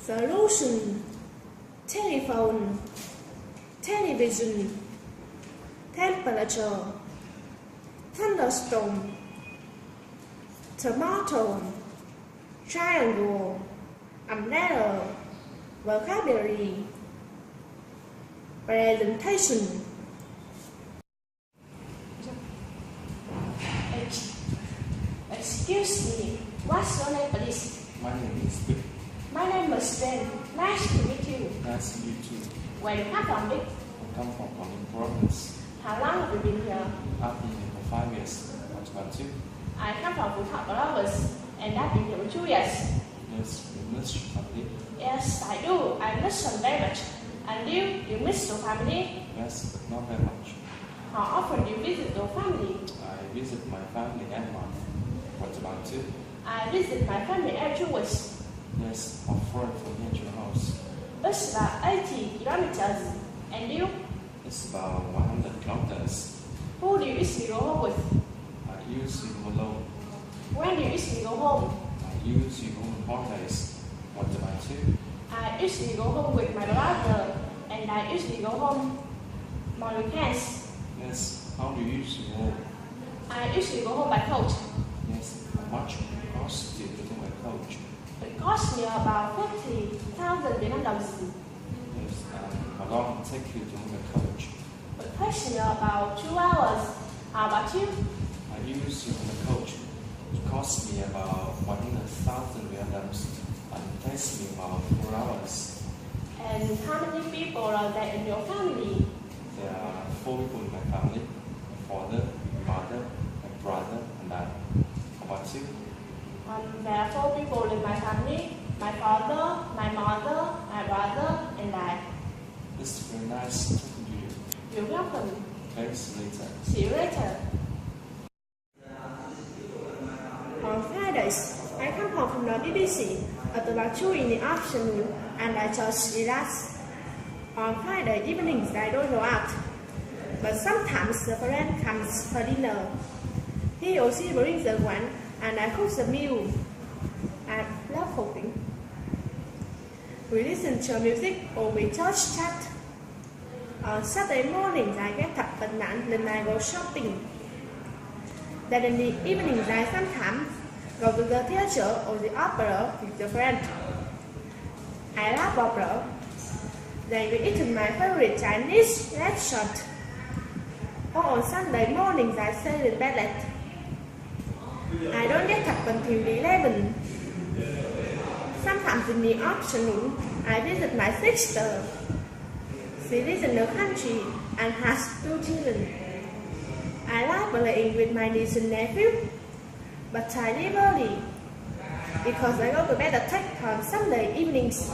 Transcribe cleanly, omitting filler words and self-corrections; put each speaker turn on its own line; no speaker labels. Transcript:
solution, telephone, television, temperature, thunderstorm, tomato, triangle, umbrella, vocabulary, presentation. Excuse me, what's your name, please?
My name is Vic.
My name is Ben. Nice to meet you.
Nice to meet you too.
Where do you come from, Vic?
I come from Quảng province.
How long have you been here?
I've been here for 5 years. What about you?
I come from Phú Thọ province, and I've been here for 2 years.
Yes, you miss your family.
Yes, I do. I miss them very much. And you miss your family?
Yes, but not very much.
How often do you visit your family?
I visit my family every month. What about you?
I visit my family every 2 weeks.
Yes, how far from here to your house?
It's about 80 kilometers. And you?
It's about 100 kilometers.
Who do you usually go home with?
I usually go alone.
When do you usually go home?
I usually go on holidays. What about you?
I usually go home with my brother, and I usually go home on weekends.
Yes, how do you usually go?
I usually go home by coach.
Yes, how much would it cost you to go by coach?
It costs me about 50,000 Vietnam dollars.
Yes, how long it take you to go by coach?
It takes me about 2 hours. How about you?
I usually go by coach. It costs me about 100,000 Vietnams and it takes me about 4 hours.
And how many people are there in your family?
There are 4 people in my family: my father, my mother, my brother, and I. How about you?
There are 4 people in my family: my father, my mother, my brother, and I.
It's very nice talking to you.
You're welcome.
Okay, see you later.
See you later. On Fridays, I come home from the BBC at about 2 in the afternoon and I just relax. On Friday evenings, I don't go out, but sometimes a friend comes for dinner. He or she brings the one and I cook the meal. I love cooking. We listen to music or we just chat. On Saturday mornings, I get up at 9 and I go shopping. Then in the evenings, I sometimes go to the theater or the opera with a friend. I love opera. Then we eat in my favorite Chinese restaurant. Or on Sunday mornings, I stay in bed late. I don't get up until 11. Sometimes in the afternoon, I visit my sister. She lives in the country and has 2 children. I like playing with my niece and nephew, but I leave early because I go to bed at 10 on Sunday evenings.